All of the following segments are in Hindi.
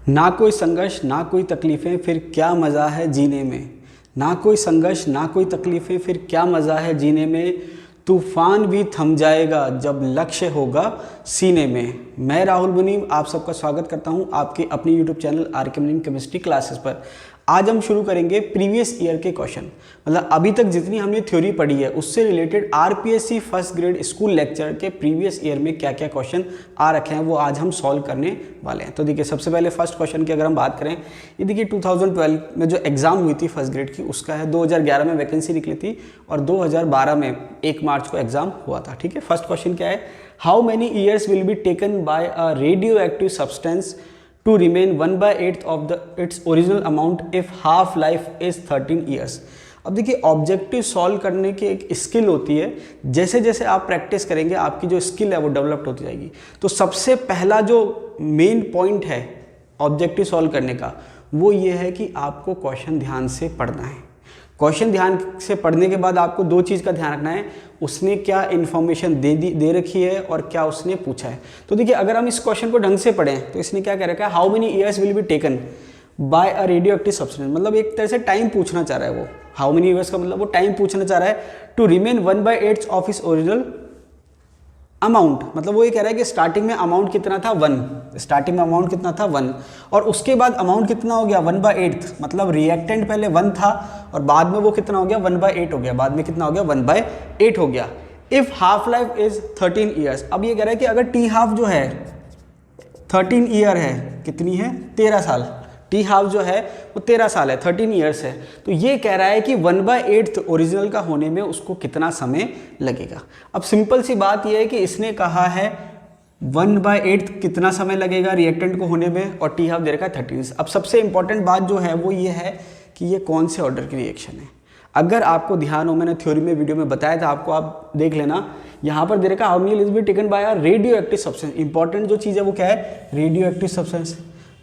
ना कोई संघर्ष ना कोई तकलीफ़ें, फिर क्या मज़ा है जीने में। ना कोई संघर्ष ना कोई तकलीफ़ें, फिर क्या मज़ा है जीने में। तूफ़ान भी थम जाएगा जब लक्ष्य होगा सीने में। मैं राहुल मुनीम आप सबका स्वागत करता हूं आपके अपने यूट्यूब चैनल आर.के. मुनीम केमिस्ट्री क्लासेस पर। आज हम शुरू करेंगे प्रीवियस ईयर के क्वेश्चन, मतलब अभी तक जितनी हमने थ्योरी पढ़ी है उससे related RPSC first grade school lecture के प्रीवियस ईयर में क्या क्या क्वेश्चन आ रखे हैं वो आज हम सॉल्व करने वाले हैं। तो देखिए, सबसे पहले फर्स्ट क्वेश्चन की अगर हम बात करें, ये देखिए 2012 में जो एग्जाम हुई थी फर्स्ट ग्रेड की उसका है। 2011 में वैकेंसी निकली थी और 2012 में 1 मार्च को एग्जाम हुआ था। ठीक है, फर्स्ट क्वेश्चन क्या है, how many years will be taken by a radio active substance to remain 1/8 of its original amount if half life is 13 years। अब देखिए, ऑब्जेक्टिव सॉल्व करने की एक स्किल होती है, जैसे जैसे आप प्रैक्टिस करेंगे आपकी जो स्किल है वो डेवलप्ड होती जाएगी। तो सबसे पहला जो मेन पॉइंट है ऑब्जेक्टिव सॉल्व करने का वो ये है कि आपको क्वेश्चन ध्यान से पढ़ना है। क्वेश्चन ध्यान से पढ़ने के बाद आपको दो चीज़ का ध्यान रखना है, उसने क्या इन्फॉर्मेशन दे रखी है और क्या उसने पूछा है। तो देखिए, अगर हम इस क्वेश्चन को ढंग से पढ़ें तो इसने क्या कह रखा है, how many years will be taken by a radio active substance, मतलब एक तरह से टाइम पूछना चाह रहा है वो। हाउ मेनी ईयर्स का मतलब वो टाइम पूछना चाह रहा है टू रिमेन 1/8 ऑफ इस ओरिजिनल अमाउंट, मतलब वो ये कह रहा है कि स्टार्टिंग में अमाउंट कितना था 1, स्टार्टिंग में अमाउंट कितना था 1 और उसके बाद अमाउंट कितना हो गया 1/8, मतलब रिएक्टेंट पहले 1 था और बाद में वो कितना हो गया 1/8 हो गया, बाद में कितना हो गया 1/8 हो गया। If half life is 13 years, अब ये कह रहा है कि अगर टी हाफ जो है 13 ईयर है, कितनी है 13 साल, टी हाफ जो है वो 13 साल है, 13 ईयर्स है, तो ये कह रहा है कि 1/8 ओरिजिनल का होने में उसको कितना समय लगेगा। अब सिंपल सी बात ये है कि इसने कहा है 1/8 कितना समय लगेगा रिएक्टेंट को होने में और टी हाफ दे रखा है 13। अब सबसे इंपॉर्टेंट बात जो है वो ये है कि ये कौन से ऑर्डर की रिएक्शन है। अगर आपको ध्यान हो, मैंने थ्योरी में वीडियो में बताया था आपको, आप देख लेना, यहाँ पर दे रखा how many is be taken by a radio active substance. Important जो चीज़ है वो क्या है, रेडियो एक्टिव सब्सटेंस।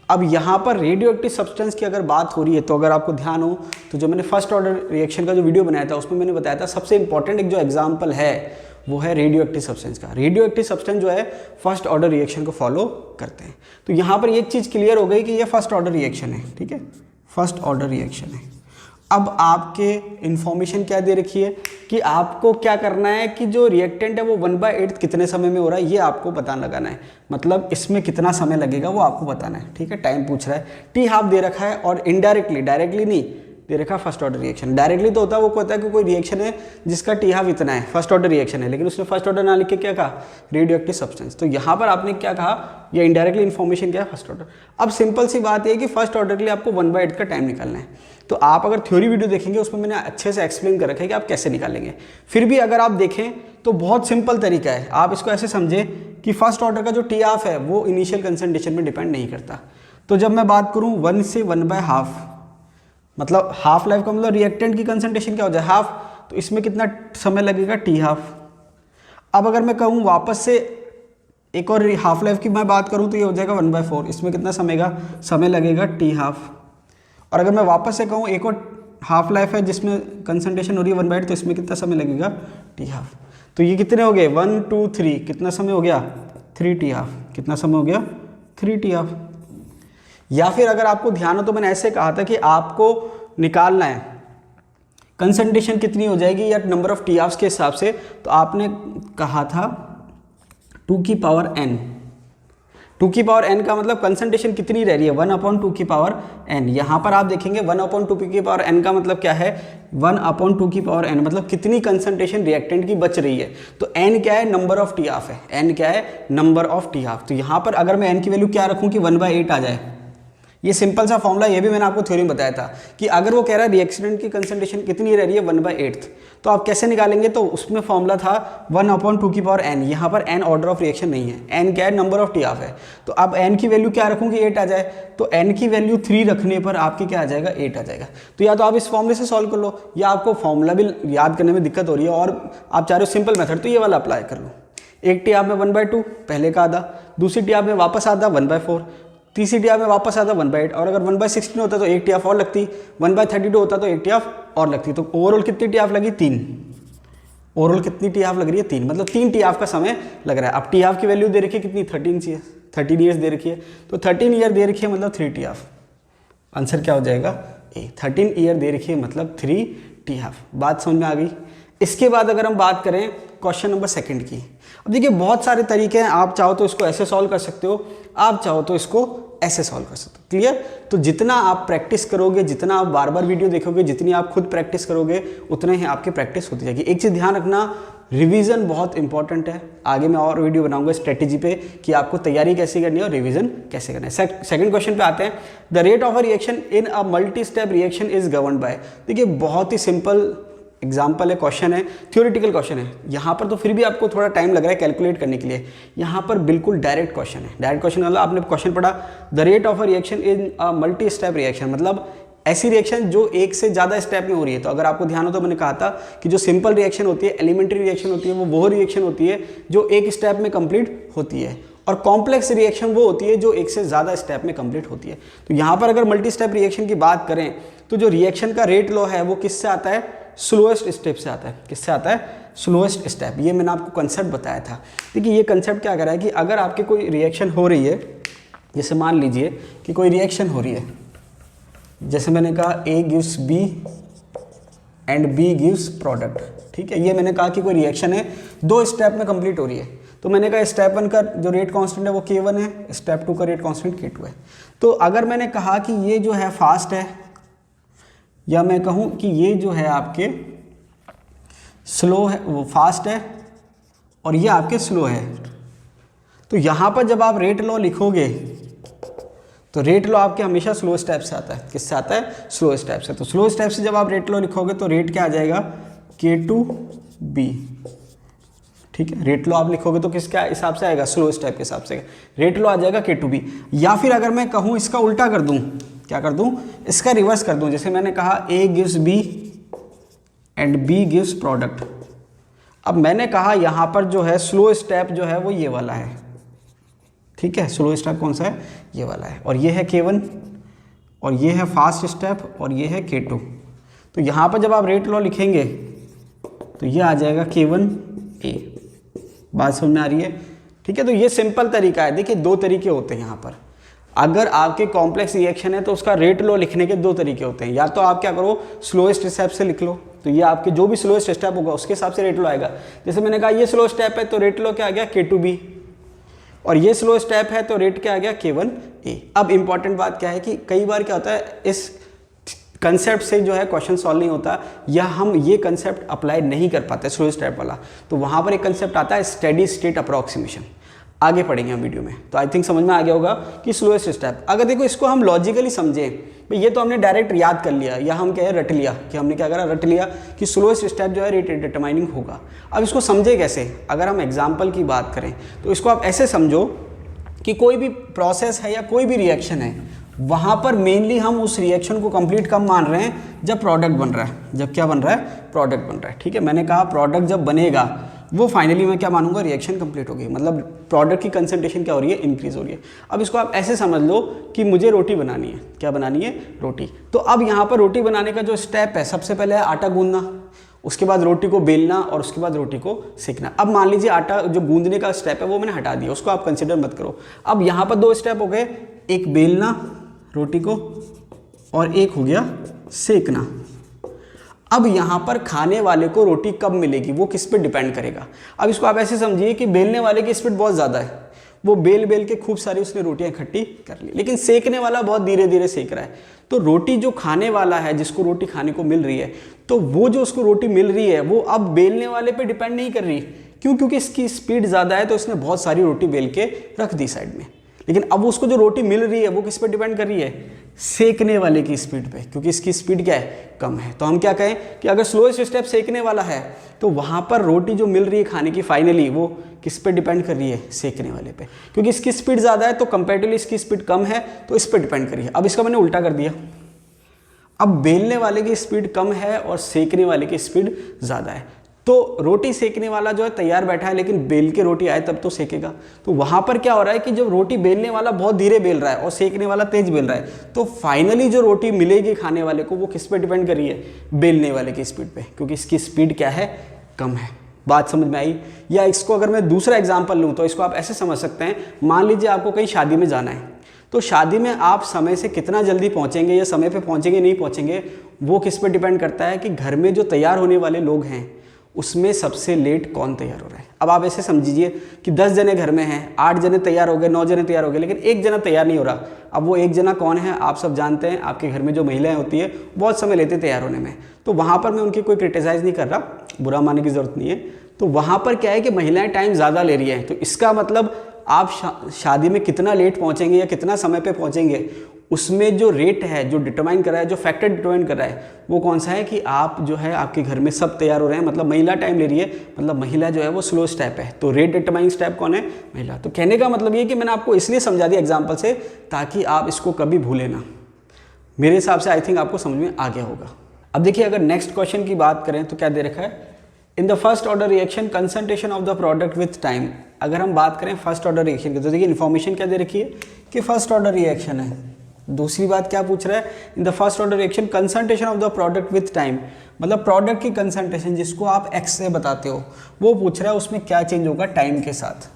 अब यहाँ पर रेडियो एक्टिव सब्सटेंस की अगर बात हो रही है तो अगर आपको ध्यान हो तो जो मैंने फर्स्ट ऑर्डर रिएक्शन का जो वीडियो बनाया था उसमें मैंने बताया था सबसे इंपॉर्टेंट एक जो एग्जाम्पल है वो है रेडियो एक्टिव सब्सटेंस का। रेडियो एक्टिव सब्सटेंस जो है फर्स्ट ऑर्डर रिएक्शन को फॉलो करते हैं। तो यहाँ पर एक चीज़ क्लियर हो गई कि ये फर्स्ट ऑर्डर रिएक्शन है। ठीक है, फर्स्ट ऑर्डर रिएक्शन है। अब आपके इन्फॉर्मेशन क्या दे रखी है कि आपको क्या करना है कि जो रिएक्टेंट है वो 1/8 कितने समय में हो रहा है ये आपको पता लगाना है, मतलब इसमें कितना समय लगेगा वो आपको बताना है। ठीक है, टाइम पूछ रहा है, टी हाफ दे रखा है और इनडायरेक्टली, डायरेक्टली नहीं दे रखा फर्स्ट ऑर्डर रिएक्शन। डायरेक्टली तो होता है वो कहता है कि कोई रिएक्शन है जिसका टी हाफ इतना है, फर्स्ट ऑर्डर रिएक्शन है, लेकिन उसने फर्स्ट ऑर्डर ना लिख के क्या कहा, रेडियो एक्टिव सब्सटेंस। तो यहाँ पर आपने क्या कहा, ये इनडायरेक्टली इन्फॉर्मेशन क्या है, फर्स्ट ऑर्डर। अब सिंपल सी बात है कि फर्स्ट ऑर्डर के लिए आपको 1/8 का टाइम निकालना है। तो आप अगर थ्योरी वीडियो देखेंगे उसमें मैंने अच्छे से एक्सप्लेन कर रखा है कि आप कैसे निकालेंगे। फिर भी अगर आप देखें तो बहुत सिंपल तरीका है, आप इसको ऐसे समझें कि फर्स्ट ऑर्डर का जो टी हाफ है वो इनिशियल कंसंट्रेशन में डिपेंड नहीं करता। तो जब मैं बात करूं 1 से 1/2, मतलब हाफ लाइफ का मतलब रिएक्टेंट की कंसंट्रेशन क्या हो जाए हाफ, तो इसमें कितना समय लगेगा टी हाफ। अब अगर मैं कहूँ वापस से एक और हाफ लाइफ की मैं बात करूँ तो ये हो जाएगा 1/4, इसमें कितना समय लगेगा टी हाफ। और अगर मैं वापस से कहूँ एक और हाफ लाइफ है जिसमें कंसंट्रेशन हो रही है 1/8, तो इसमें कितना समय लगेगा टी हाफ। तो ये कितने हो गए 1 2 3, कितना समय हो गया 3 टी हाफ, कितना समय हो गया 3 टी हाफ। या फिर अगर आपको ध्यान हो तो मैंने ऐसे कहा था कि आपको निकालना है कंसंट्रेशन कितनी हो जाएगी या नंबर ऑफ टी हाफ्स के हिसाब से, तो आपने कहा था 2 की पावर n। 2 की पावर n का मतलब कंसंट्रेशन कितनी रह रही है 1/2 की पावर n। यहाँ पर आप देखेंगे 1/2 की पावर n का मतलब क्या है, 1/2 की पावर n मतलब कितनी कंसंट्रेशन रिएक्टेंट की बच रही है। तो n क्या है, नंबर ऑफ टी हाफ है, n क्या है, नंबर ऑफ टी हाफ। तो यहाँ पर अगर मैं n की वैल्यू क्या रखूँ कि 1/8 आ जाए, ये सिंपल सा फॉर्मूला, ये भी मैंने आपको थ्योरी में बताया था कि अगर वो कह रहा है रिएक्टेंट की कंसंट्रेशन कितनी रह रही है 1/8, तो आप कैसे निकालेंगे, तो उसमें फॉर्मूला था 1/2 की पावर n। यहाँ पर n ऑर्डर ऑफ रिएक्शन नहीं है, n क्या है, नंबर ऑफ टी हाफ है। तो अब n की वैल्यू क्या रखूँ कि 8 आ जाए, तो n की वैल्यू 3 रखने पर आपकी क्या आ जाएगा 8 आ जाएगा। तो या तो आप इस फॉर्मूले से सॉल्व कर लो या आपको फॉर्मूला भी याद करने में दिक्कत हो रही है और आप चाह रहे हो सिंपल मेथड, तो ये वाला अप्लाई कर लो। एक टी हाफ में 1/2 पहले का आधा, दूसरी टी हाफ में वापस आधा 1/4, तीसरी टी हाफ में वापस आता 1/8, और अगर 1/16 होता तो एक टी हाफ और लगती, 1/32 होता तो एक टी हाफ और लगती। तो ओवरऑल कितनी टी हाफ लगी 3, ओवरऑल कितनी टी हाफ लग रही है 3, मतलब 3 टी हाफ का समय लग रहा है। अब टी हाफ की वैल्यू दे रखी है कितनी 13 CS, 13 ईयर्स दे रखी है, तो 13 ईयर दे रखी है मतलब 3t हाफ। आंसर क्या हो जाएगा ए। 13 ईयर दे रखी है मतलब 3t हाफ। बात समझ में आ गई। इसके बाद अगर हम बात करें क्वेश्चन नंबर सेकंड की, अब देखिए बहुत सारे तरीके हैं, आप चाहो तो इसको ऐसे सॉल्व कर सकते हो, आप चाहो तो इसको ऐसे सॉल्व कर सकते हो। क्लियर। तो जितना आप प्रैक्टिस करोगे, जितना आप बार बार वीडियो देखोगे, जितनी आप खुद प्रैक्टिस करोगे, उतना ही आपकी प्रैक्टिस होती जाएगी। एक चीज़ ध्यान रखना, रिवीजन बहुत इंपॉर्टेंट है। आगे मैं और वीडियो बनाऊंगा स्ट्रेटेजी पे कि आपको तैयारी कैसे करनी है और रिवीजन कैसे करना है। सेकंड क्वेश्चन पे आते हैं। The rate of a reaction in a multi step reaction is governed bye. देखिए बहुत ही सिंपल एग्जाम्पल है, क्वेश्चन है, थ्योरेटिकल क्वेश्चन है। यहाँ पर तो फिर भी आपको थोड़ा टाइम लग रहा है कैलकुलेट करने के लिए, यहाँ पर बिल्कुल डायरेक्ट क्वेश्चन है। डायरेक्ट क्वेश्चन मतलब आपने क्वेश्चन पढ़ा, the rate of a reaction in a multi step reaction, मतलब ऐसी रिएक्शन जो एक से ज़्यादा स्टेप में हो रही है। तो अगर आपको ध्यान हो तो मैंने कहा था कि जो सिंपल रिएक्शन होती है, एलिमेंट्री रिएक्शन होती है, वो रिएक्शन होती है जो एक स्टेप में कंप्लीट होती है, और कॉम्प्लेक्स रिएक्शन वो होती है जो एक से ज़्यादा स्टेप में कंप्लीट होती है। तो यहाँ पर अगर मल्टी स्टेप रिएक्शन की बात करें तो जो रिएक्शन का रेट लॉ है वो किससे आता है? स्लोएस्ट स्टेप से आता है। किससे आता है? Slowest step. ये मैंने आपको कंसेप्ट बताया था। देखिए ये कंसेप्ट क्या कर रहा है कि अगर आपके कोई रिएक्शन हो रही है, जैसे मान लीजिए कि कोई रिएक्शन हो रही है, जैसे मैंने कहा A gives B and B gives product, ठीक है। ये मैंने कहा कि कोई रिएक्शन है, 2 स्टेप में कंप्लीट हो रही है। तो मैंने कहा स्टेप 1 का जो रेट कांस्टेंट है वो K1 है, स्टेप 2 का रेट कांस्टेंट K2 है। तो अगर मैंने कहा कि ये जो है फास्ट है, या मैं कहूँ कि ये जो है आपके स्लो है, वो फास्ट है, और ये आपके स्लो है, तो यहाँ पर जब आप रेट लॉ लिखोगे तो रेट लॉ आपके हमेशा स्लो स्टेप से आता है। किससे आता है? स्लो स्टेप से। तो स्लो स्टेप से जब आप रेट लॉ लिखोगे तो रेट क्या आ जाएगा? K2B, ठीक है। रेट लॉ आप लिखोगे तो किसके हिसाब से आएगा? स्लो स्टेप के हिसाब से रेट लॉ आ जाएगा K2B। या फिर अगर मैं कहूँ इसका उल्टा कर दूँ, क्या कर दूँ? इसका रिवर्स कर दूँ। जैसे मैंने कहा A gives B and B gives product. अब मैंने कहा यहाँ पर जो है स्लो स्टेप जो है वो ये वाला है, ठीक है। स्लो स्टेप कौन सा है? ये वाला है। और ये है K1, और ये है फास्ट स्टेप, और ये है K2। तो यहाँ पर जब आप रेट लॉ लिखेंगे तो ये आ जाएगा K1A। बात समझ में आ रही है? ठीक है। तो ये सिंपल तरीका है। देखिए 2 तरीके होते हैं यहाँ पर। अगर आपके कॉम्प्लेक्स रिएक्शन है तो उसका रेट लॉ लिखने के 2 तरीके होते हैं। या तो आप क्या करो, स्लोएस्ट स्टेप से लिख लो, तो ये आपके जो भी स्लोएस्ट स्टेप होगा उसके हिसाब से रेट लॉ आएगा। जैसे मैंने कहा ये स्लो स्टेप है तो रेट लॉ क्या आ गया? K2B, और ये स्लो स्टेप है तो रेट क्या आ गया? K1A। अब इंपॉर्टेंट बात क्या है कि कई बार क्या होता है, इस कंसेप्ट से जो है क्वेश्चन सॉल्व नहीं होता, या हम ये कंसेप्ट अप्लाई नहीं कर पाते स्लो स्टेप वाला। तो वहाँ पर एक कंसेप्ट आता है स्टेडी स्टेट अप्रॉक्सीमेशन। आगे पढ़ेंगे हम वीडियो में, तो आई थिंक समझ में आ गया होगा कि स्लोएस्ट स्टेप। अगर देखो इसको हम लॉजिकली समझें, भाई ये तो हमने डायरेक्ट याद कर लिया, या हम कहें रट लिया, कि हमने क्या करा? रट लिया कि स्लोएस्ट स्टेप जो है रेट डिटरमाइनिंग होगा। अब इसको समझे कैसे? अगर हम एग्जाम्पल की बात करें तो इसको आप ऐसे समझो कि कोई भी प्रोसेस है या कोई भी रिएक्शन है, वहाँ पर मेनली हम उस रिएक्शन को कंप्लीट कब मान रहे हैं? जब प्रोडक्ट बन रहा है। जब क्या बन रहा है? प्रोडक्ट बन रहा है, ठीक है। मैंने कहा प्रोडक्ट जब बनेगा वो फाइनली मैं क्या मानूंगा? रिएक्शन कंप्लीट हो गई, मतलब प्रोडक्ट की कंसंट्रेशन क्या हो रही है? इंक्रीज हो रही है। अब इसको आप ऐसे समझ लो कि मुझे रोटी बनानी है। क्या बनानी है? रोटी। तो अब यहाँ पर रोटी बनाने का जो स्टेप है, सबसे पहले है आटा गूंदना, उसके बाद रोटी को बेलना, और उसके बाद रोटी को सेकना। अब मान लीजिए आटा जो गूंदने का स्टेप है वो मैंने हटा दिया, उसको आप कंसिडर मत करो। अब यहाँ पर 2 स्टेप हो गए, एक बेलना रोटी को, और एक हो गया सेकना। अब यहाँ पर खाने वाले को रोटी कब मिलेगी वो किस पे डिपेंड करेगा? अब इसको आप ऐसे समझिए कि बेलने वाले की स्पीड बहुत ज़्यादा है, वो बेल बेल के खूब सारी उसने रोटियां इकट्ठी कर ली, लेकिन सेकने वाला बहुत धीरे धीरे सेक रहा है। तो रोटी जो खाने वाला है, जिसको रोटी खाने को मिल रही है, तो वो जो उसको रोटी मिल रही है वो अब बेलने वाले पे डिपेंड नहीं कर रही। क्यों? क्योंकि इसकी स्पीड ज़्यादा है तो इसने बहुत सारी रोटी बेल के रख दी साइड में। लेकिन अब उसको जो रोटी मिल रही है वो किस पे डिपेंड कर रही है? सेकने वाले की स्पीड पे, क्योंकि इसकी स्पीड क्या है? कम है। तो हम क्या कहें कि अगर स्लोएस्ट स्टेप सेकने वाला है तो वहाँ पर रोटी जो मिल रही है खाने की फाइनली वो किस पे डिपेंड कर रही है? सेकने वाले पे। क्योंकि इसकी स्पीड ज़्यादा है तो कंपेरेटिवली इसकी स्पीड कम है, तो इस पर डिपेंड करिए। अब इसका मैंने उल्टा कर दिया। अब बेलने वाले की स्पीड कम है और सेकने वाले की स्पीड ज़्यादा है, तो रोटी सेकने वाला जो है तैयार बैठा है, लेकिन बेल के रोटी आए तब तो सेकेगा। तो वहाँ पर क्या हो रहा है कि जब रोटी बेलने वाला बहुत धीरे बेल रहा है और सेकने वाला तेज बेल रहा है, तो फाइनली जो रोटी मिलेगी खाने वाले को वो किस पे डिपेंड कर रही है? बेलने वाले की स्पीड पे, क्योंकि इसकी स्पीड क्या है? कम है। बात समझ में आई? या इसको अगर मैं दूसरा एग्जांपल लूँ तो इसको आप ऐसे समझ सकते हैं, मान लीजिए आपको कहीं शादी में जाना है, तो शादी में आप समय से कितना जल्दी पहुँचेंगे या समय पे पहुँचेंगे नहीं पहुँचेंगे, वो किस पे डिपेंड करता है कि घर में जो तैयार होने वाले लोग हैं उसमें सबसे लेट कौन तैयार हो रहा है। अब आप ऐसे समझिए कि 10 जने घर में हैं, 8 जने तैयार हो गए, 9 जने तैयार हो गए, लेकिन एक जना तैयार नहीं हो रहा। अब वो एक जना कौन है? आप सब जानते हैं, आपके घर में जो महिलाएं होती है बहुत समय लेते तैयार होने में। तो वहाँ पर मैं उनकी कोई क्रिटिसाइज़ नहीं कर रहा, बुरा मानने की ज़रूरत नहीं है। तो वहाँ पर क्या है कि महिलाएं टाइम ज़्यादा ले रही हैं, तो इसका मतलब आप शादी में कितना लेट पहुँचेंगे या कितना समय पे पहुँचेंगे, उसमें जो रेट है, जो डिटरमाइन कर रहा है, जो फैक्टर डिटरमाइन कर रहा है, वो कौन सा है कि आप जो है आपके घर में सब तैयार हो रहे हैं, मतलब महिला टाइम ले रही है, मतलब महिला जो है वो स्लो स्टेप है। तो रेट डिटरमाइनिंग स्टेप कौन है? महिला। तो कहने का मतलब ये कि मैंने आपको इसलिए समझा दिया एग्जाम्पल से ताकि आप इसको कभी भूलें ना। मेरे हिसाब से आई थिंक आपको समझ में आ गया होगा। अब देखिए, अगर नेक्स्ट क्वेश्चन की बात करें तो क्या दे रखा है? In the first order reaction concentration of the product with time. अगर हम बात करें फर्स्ट ऑर्डर रिएक्शन की तो देखिए इन्फॉर्मेशन क्या दे रखी है कि फर्स्ट ऑर्डर रिएक्शन है। दूसरी बात क्या पूछ रहा है? In the first order reaction concentration of the product with time, मतलब प्रोडक्ट की कंसंट्रेशन जिसको आप एक्स से बताते हो वो पूछ रहा है, उसमें क्या चेंज होगा टाइम के साथ।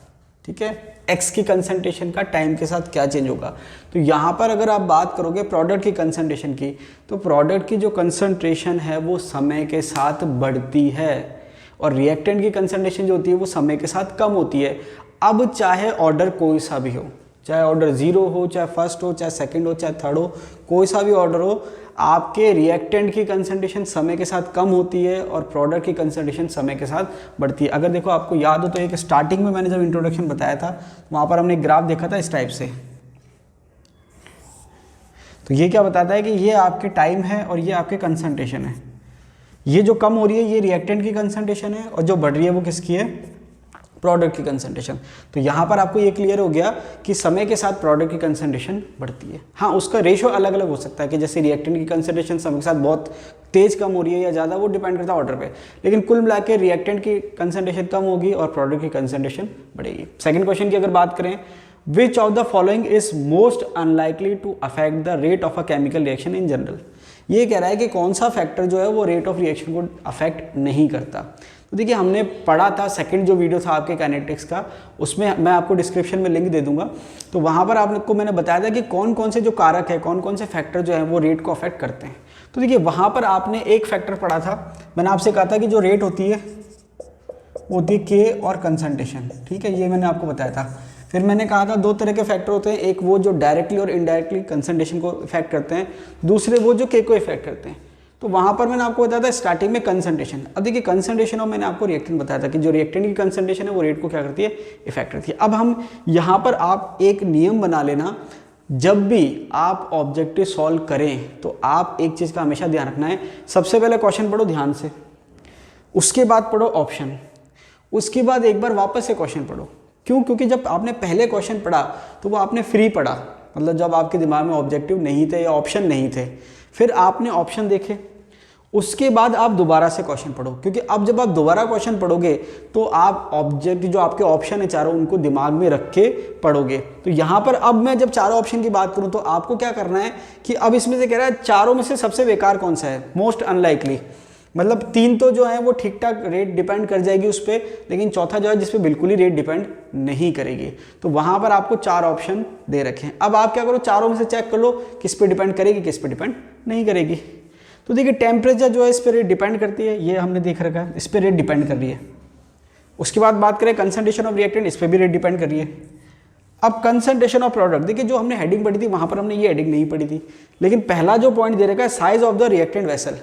ठीक है, एक्स की कंसंट्रेशन का टाइम के साथ क्या चेंज होगा। तो यहाँ पर अगर आप बात करोगे प्रोडक्ट की कंसंट्रेशन की, तो प्रोडक्ट की जो कंसंट्रेशन है वो समय के साथ बढ़ती है और रिएक्टेंट की कंसंट्रेशन जो होती है वो समय के साथ कम होती है। अब चाहे ऑर्डर कोई सा भी हो, चाहे ऑर्डर 0 हो, चाहे फर्स्ट हो, चाहे सेकंड हो, चाहे थर्ड हो, कोई सा भी ऑर्डर हो, आपके रिएक्टेंट की कंसंट्रेशन समय के साथ कम होती है और प्रोडक्ट की कंसंट्रेशन समय के साथ बढ़ती है। अगर देखो आपको याद हो तो एक स्टार्टिंग में मैंने जब इंट्रोडक्शन बताया था वहाँ पर हमने ग्राफ देखा था इस टाइप से। तो ये क्या बताता है कि ये आपके टाइम है और ये आपके कंसंट्रेशन है। ये जो कम हो रही है ये रिएक्टेंट की कंसंट्रेशन है और जो बढ़ रही है वो किसकी है? प्रोडक्ट की कंसंट्रेशन। तो यहाँ पर आपको ये क्लियर हो गया कि समय के साथ प्रोडक्ट की कंसंट्रेशन बढ़ती है। हाँ, उसका रेशो अलग अलग हो सकता है कि जैसे रिएक्टेंट की कंसंट्रेशन समय के साथ बहुत तेज कम हो रही है या ज़्यादा, वो डिपेंड करता है ऑर्डर पे, लेकिन कुल मिला के रिएक्टेंट की कंसंट्रेशन कम होगी और प्रोडक्ट की कंसंट्रेशन बढ़ेगी। सेकेंड क्वेश्चन की अगर बात करें, which of the following is most unlikely to affect the rate of a chemical reaction in general. ये कह रहा है कि कौन सा फैक्टर जो है वो रेट ऑफ रिएक्शन को अफेक्ट नहीं करता। तो देखिए हमने पढ़ा था सेकंड जो वीडियो था आपके काइनेटिक्स का, उसमें मैं आपको डिस्क्रिप्शन में लिंक दे दूंगा। तो वहाँ पर आपको मैंने बताया था कि कौन कौन से जो कारक है, कौन कौन से फैक्टर जो है वो रेट को अफेक्ट करते हैं। तो देखिए वहाँ पर आपने एक फैक्टर पढ़ा था, मैंने आपसे कहा था कि जो रेट होती है वो होती है के और कंसंट्रेशन। ठीक है, ये मैंने आपको बताया था। फिर मैंने कहा था 2 तरह के फैक्टर होते हैं, एक वो जो डायरेक्टली और इनडायरेक्टली कंसंट्रेशन को इफेक्ट करते हैं, दूसरे वो जो के को इफेक्ट करते हैं। तो वहाँ पर मैंने आपको बताया था स्टार्टिंग में कंसंट्रेशन। अब देखिए कंसंट्रेशन और मैंने आपको रिएक्टेंट बताया था कि जो रिएक्टेंट की कंसंट्रेशन है वो रेट को क्या करती है? इफेक्ट करती है। अब हम यहाँ पर आप एक नियम बना लेना, जब भी आप ऑब्जेक्टिव सॉल्व करें तो आप एक चीज़ का हमेशा ध्यान रखना है, सबसे पहले क्वेश्चन पढ़ो ध्यान से, उसके बाद पढ़ो ऑप्शन, उसके बाद एक बार वापस से क्वेश्चन पढ़ो। क्यों? क्योंकि जब आपने पहले क्वेश्चन पढ़ा तो वो आपने फ्री पढ़ा, मतलब जब आपके दिमाग में ऑब्जेक्टिव नहीं थे या ऑप्शन नहीं थे, फिर आपने ऑप्शन देखे, उसके बाद आप दोबारा से क्वेश्चन पढ़ो। क्योंकि अब जब आप दोबारा क्वेश्चन पढ़ोगे तो आप ऑब्जेक्ट जो आपके ऑप्शन है चारों उनको दिमाग में रख के पढ़ोगे। तो यहाँ पर अब मैं जब चारों ऑप्शन की बात करूँ तो आपको क्या करना है कि अब इसमें से कह रहा है चारों में से सबसे बेकार कौन सा है? Most unlikely. मतलब 3 तो जो है वो ठीक ठाक रेट डिपेंड कर जाएगी उस पर, लेकिन चौथा जो है जिस पे बिल्कुल ही रेट डिपेंड नहीं करेगी। तो वहाँ पर आपको 4 ऑप्शन दे रखे हैं। अब आप क्या करो, चारों में से चेक कर लो किस पे डिपेंड करेगी, किस पे डिपेंड नहीं करेगी। तो देखिए टेम्परेचर जो है इस पर रेट डिपेंड करती है, ये हमने देख रखा है, इस पर रेट डिपेंड कर रही है। उसके बाद बात करें कंसंट्रेशन ऑफ रिएक्टेंट, इस पर भी रेट डिपेंड कर रही है। अब कंसंट्रेशन ऑफ प्रोडक्ट, देखिए जो हमने हेडिंग पढ़ी थी वहाँ पर हमने ये हेडिंग नहीं पढ़ी थी, लेकिन पहला जो पॉइंट दे रखा है size of the reactant vessel,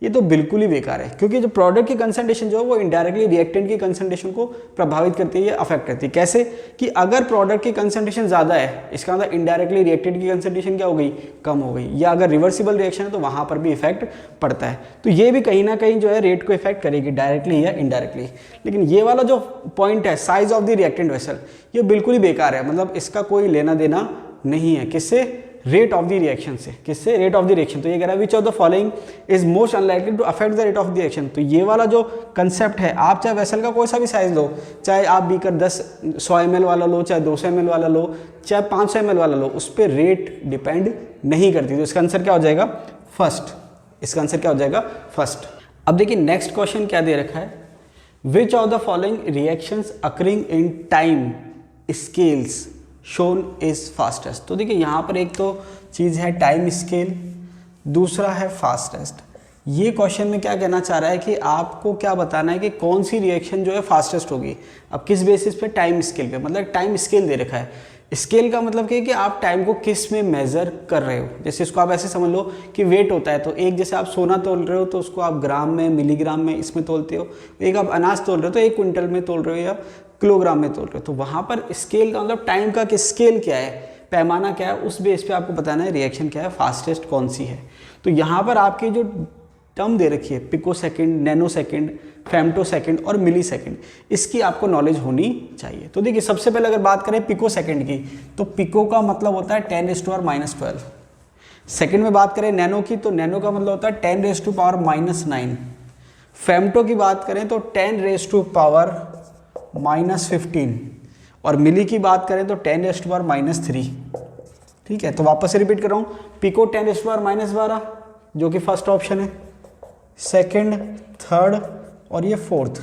ये तो बिल्कुल ही बेकार है। क्योंकि जो प्रोडक्ट की कंसंट्रेशन जो है वो इनडायरेक्टली रिएक्टेंट की कंसंट्रेशन को प्रभावित करती है या अफेक्ट करती है। कैसे? कि अगर प्रोडक्ट की कंसंट्रेशन ज़्यादा है, इसका मतलब इनडायरेक्टली रिएक्टेंट की कंसंट्रेशन क्या हो गई? कम हो गई। या अगर रिवर्सिबल रिएक्शन है तो वहाँ पर भी इफेक्ट पड़ता है। तो ये भी कहीं ना कहीं जो है रेट को इफेक्ट करेगी, डायरेक्टली या इनडायरेक्टली। लेकिन ये वाला जो पॉइंट है size of the reactant vessel, ये बिल्कुल ही बेकार है, मतलब इसका कोई लेना देना नहीं है किससे? रेट ऑफ द रिएक्शन से। किससे? Rate of the reaction. तो ये कह रहा है which of the following is most unlikely to affect the rate of the reaction. तो ये वाला जो कंसेप्ट है, आप चाहे वेसल का कोई सा भी साइज लो, चाहे आप बीकर 100 ml वाला लो, चाहे 200 ml वाला लो, चाहे 500 ml वाला लो, उस पर रेट डिपेंड नहीं करती। तो इसका आंसर क्या हो जाएगा? फर्स्ट। इसका आंसर क्या हो जाएगा? फर्स्ट। अब देखिए नेक्स्ट क्वेश्चन क्या दे रखा है, which of the following reactions occurring in time scales shown is fastest. तो देखिए यहाँ पर एक तो चीज़ है टाइम स्केल, दूसरा है फास्टेस्ट। ये क्वेश्चन में क्या कहना चाह रहा है कि आपको क्या बताना है कि कौन सी रिएक्शन जो है फास्टेस्ट होगी। अब किस बेसिस पे? टाइम स्केल पे, मतलब टाइम स्केल दे रखा है। स्केल का मतलब क्या है कि आप टाइम को किस में मेज़र कर रहे हो। जैसे इसको आप ऐसे समझ लो कि वेट होता है, तो एक जैसे आप सोना तोल रहे हो तो उसको आप ग्राम में, मिलीग्राम में इसमें तोलते हो। एक आप अनाज तोल रहे हो तो 1 क्विंटल में तोल रहे हो या किलोग्राम में तोल रहे हो। तो वहाँ पर स्केल का मतलब टाइम का कि स्केल क्या है, पैमाना क्या है, उस बेस पे आपको बताना है रिएक्शन क्या है, फास्टेस्ट कौन सी है। तो यहाँ पर आपकी जो टर्म दे रखी है picosecond, nanosecond, femtosecond और मिली सेकेंड, इसकी आपको नॉलेज होनी चाहिए। तो देखिए सबसे पहले अगर बात करें पिको सेकेंड की, तो पिको का मतलब होता है 10⁻⁻12। सेकेंड में बात करें नैनो की, तो नैनो का मतलब होता है 10⁻⁻9। फेम्टो की बात करें तो 10⁻⁻15 और मिली की बात करें तो 10⁻⁻3। ठीक है, तो वापस से रिपीट कर रहा हूँ, पिको 10⁻⁻12 जो कि फर्स्ट ऑप्शन है, सेकंड, थर्ड और ये फोर्थ।